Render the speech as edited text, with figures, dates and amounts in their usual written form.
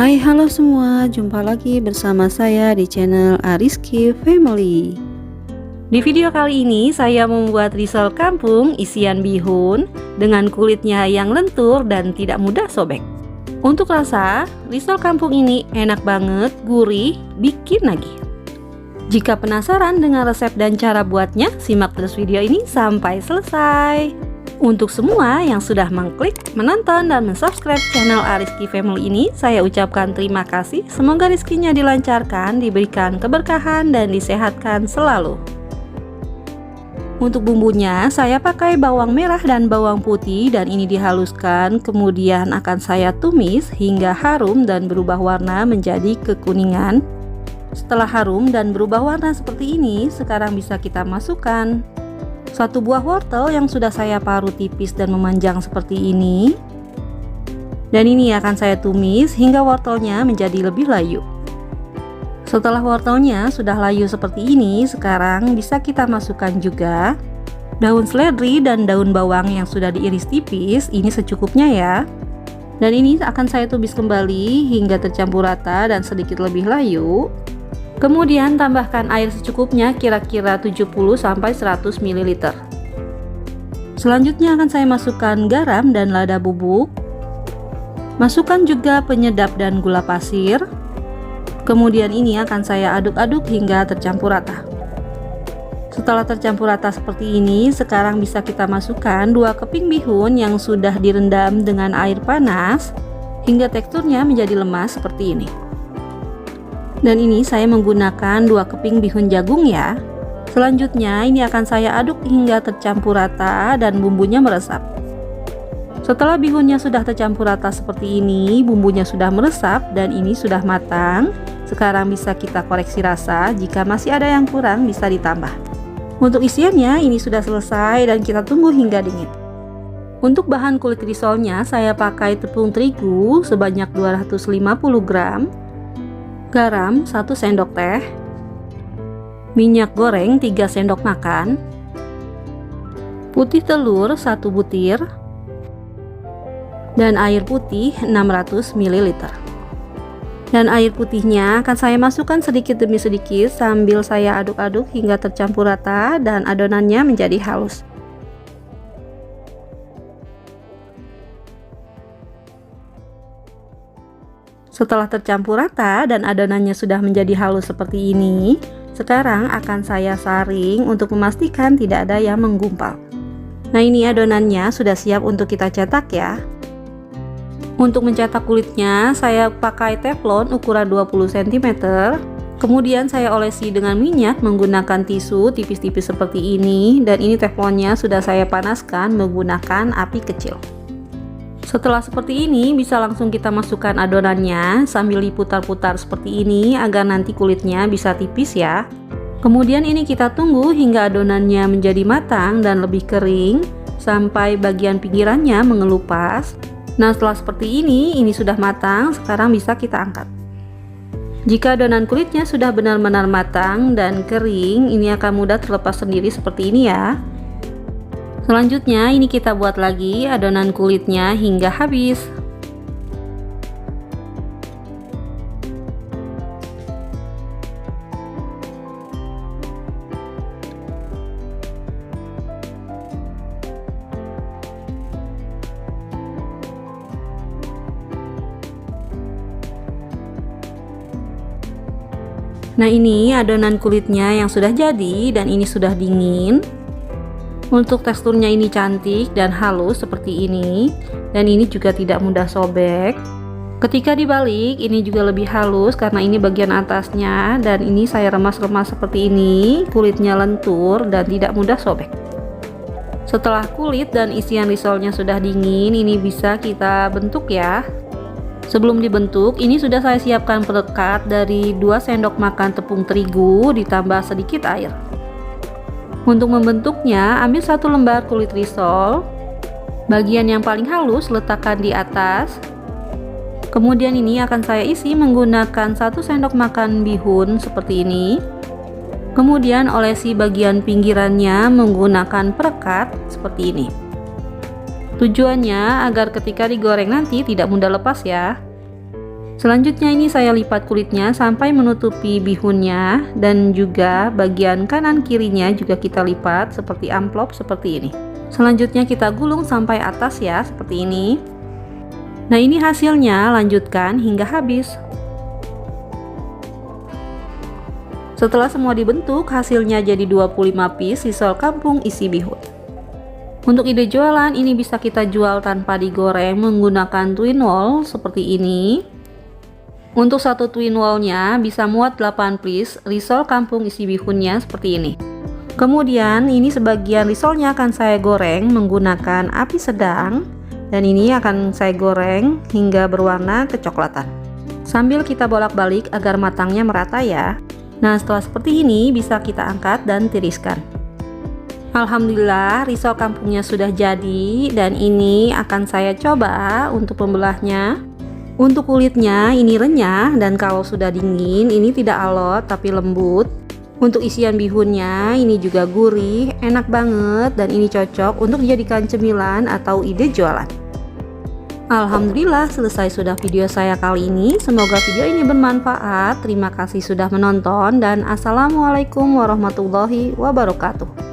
Hai halo semua, jumpa lagi bersama saya di channel Ariski Family. Di video kali ini saya membuat risol kampung isian bihun dengan kulitnya yang lentur dan tidak mudah sobek. Untuk rasa, risol kampung ini enak banget, gurih, bikin nagih. Jika penasaran dengan resep dan cara buatnya, simak terus video ini sampai selesai. Untuk semua yang sudah mengklik, menonton, dan mensubscribe channel Ariski Family ini, saya ucapkan terima kasih. Semoga rezekinya dilancarkan, diberikan keberkahan, dan disehatkan selalu. Untuk bumbunya, saya pakai bawang merah dan bawang putih, dan ini dihaluskan. Kemudian akan saya tumis hingga harum dan berubah warna menjadi kekuningan. Setelah harum dan berubah warna seperti ini, sekarang bisa kita masukkan 1 buah wortel yang sudah saya parut tipis dan memanjang seperti ini. Dan ini akan saya tumis hingga wortelnya menjadi lebih layu. Setelah wortelnya sudah layu seperti ini, sekarang bisa kita masukkan juga daun seledri dan daun bawang yang sudah diiris tipis, ini secukupnya ya. Dan ini akan saya tumis kembali hingga tercampur rata dan sedikit lebih layu. Kemudian tambahkan air secukupnya, kira-kira 70-100 ml. Selanjutnya akan saya masukkan garam dan lada bubuk. Masukkan juga penyedap dan gula pasir. Kemudian ini akan saya aduk-aduk hingga tercampur rata. Setelah tercampur rata seperti ini, sekarang bisa kita masukkan 2 keping bihun yang sudah direndam dengan air panas hingga teksturnya menjadi lemas seperti ini. Dan ini saya menggunakan 2 keping bihun jagung ya. Selanjutnya ini akan saya aduk hingga tercampur rata dan bumbunya meresap. Setelah bihunnya sudah tercampur rata seperti ini, bumbunya sudah meresap dan ini sudah matang. Sekarang bisa kita koreksi rasa, jika masih ada yang kurang bisa ditambah. Untuk isiannya ini sudah selesai dan kita tunggu hingga dingin. Untuk bahan kulit risolnya saya pakai tepung terigu sebanyak 250 gram, garam 1 sendok teh, minyak goreng 3 sendok makan, putih telur 1 butir, dan air putih 600 ml. Dan air putihnya akan saya masukkan sedikit demi sedikit sambil saya aduk-aduk hingga tercampur rata dan adonannya menjadi halus. Setelah tercampur rata dan adonannya sudah menjadi halus seperti ini, sekarang akan saya saring untuk memastikan tidak ada yang menggumpal. Nah, ini adonannya sudah siap untuk kita cetak ya. Untuk mencetak kulitnya saya pakai teflon ukuran 20 cm. Kemudian saya olesi dengan minyak menggunakan tisu tipis-tipis seperti ini, dan ini teflonnya sudah saya panaskan menggunakan api kecil. Setelah seperti ini, bisa langsung kita masukkan adonannya sambil diputar-putar seperti ini agar nanti kulitnya bisa tipis ya. Kemudian ini kita tunggu hingga adonannya menjadi matang dan lebih kering sampai bagian pinggirannya mengelupas. Nah, setelah seperti ini sudah matang, sekarang bisa kita angkat. Jika adonan kulitnya sudah benar-benar matang dan kering, ini akan mudah terlepas sendiri seperti ini ya. Selanjutnya ini kita buat lagi adonan kulitnya hingga habis. Nah, ini adonan kulitnya yang sudah jadi dan ini sudah dingin. Untuk teksturnya ini cantik dan halus seperti ini, dan ini juga tidak mudah sobek. Ketika dibalik ini juga lebih halus karena ini bagian atasnya, dan ini saya remas-remas seperti ini, kulitnya lentur dan tidak mudah sobek. Setelah kulit dan isian risolnya sudah dingin, ini bisa kita bentuk ya. Sebelum dibentuk, ini sudah saya siapkan perekat dari 2 sendok makan tepung terigu ditambah sedikit air. Untuk membentuknya, ambil 1 lembar kulit risol, bagian yang paling halus letakkan di atas. Kemudian ini akan saya isi menggunakan 1 sendok makan bihun seperti ini. Kemudian olesi bagian pinggirannya menggunakan perekat seperti ini. Tujuannya agar ketika digoreng nanti tidak mudah lepas ya. Selanjutnya ini saya lipat kulitnya sampai menutupi bihunnya, dan juga bagian kanan kirinya juga kita lipat seperti amplop seperti ini. Selanjutnya kita gulung sampai atas ya, seperti ini. Nah ini hasilnya, lanjutkan hingga habis. Setelah semua dibentuk, hasilnya jadi 25 piece risol kampung isi bihun. Untuk ide jualan, ini bisa kita jual tanpa digoreng menggunakan twin wall seperti ini. Untuk satu twin wallnya bisa muat 8 piece risol kampung isi bihunnya seperti ini. Kemudian ini sebagian risolnya akan saya goreng menggunakan api sedang, dan ini akan saya goreng hingga berwarna kecoklatan. Sambil kita bolak-balik agar matangnya merata ya. Nah setelah seperti ini bisa kita angkat dan tiriskan. Alhamdulillah risol kampungnya sudah jadi, dan ini akan saya coba untuk pembelahnya. Untuk kulitnya ini renyah, dan kalau sudah dingin ini tidak alot tapi lembut. Untuk isian bihunnya ini juga gurih, enak banget, dan ini cocok untuk dijadikan cemilan atau ide jualan. Alhamdulillah selesai sudah video saya kali ini. Semoga video ini bermanfaat. Terima kasih sudah menonton, dan assalamualaikum warahmatullahi wabarakatuh.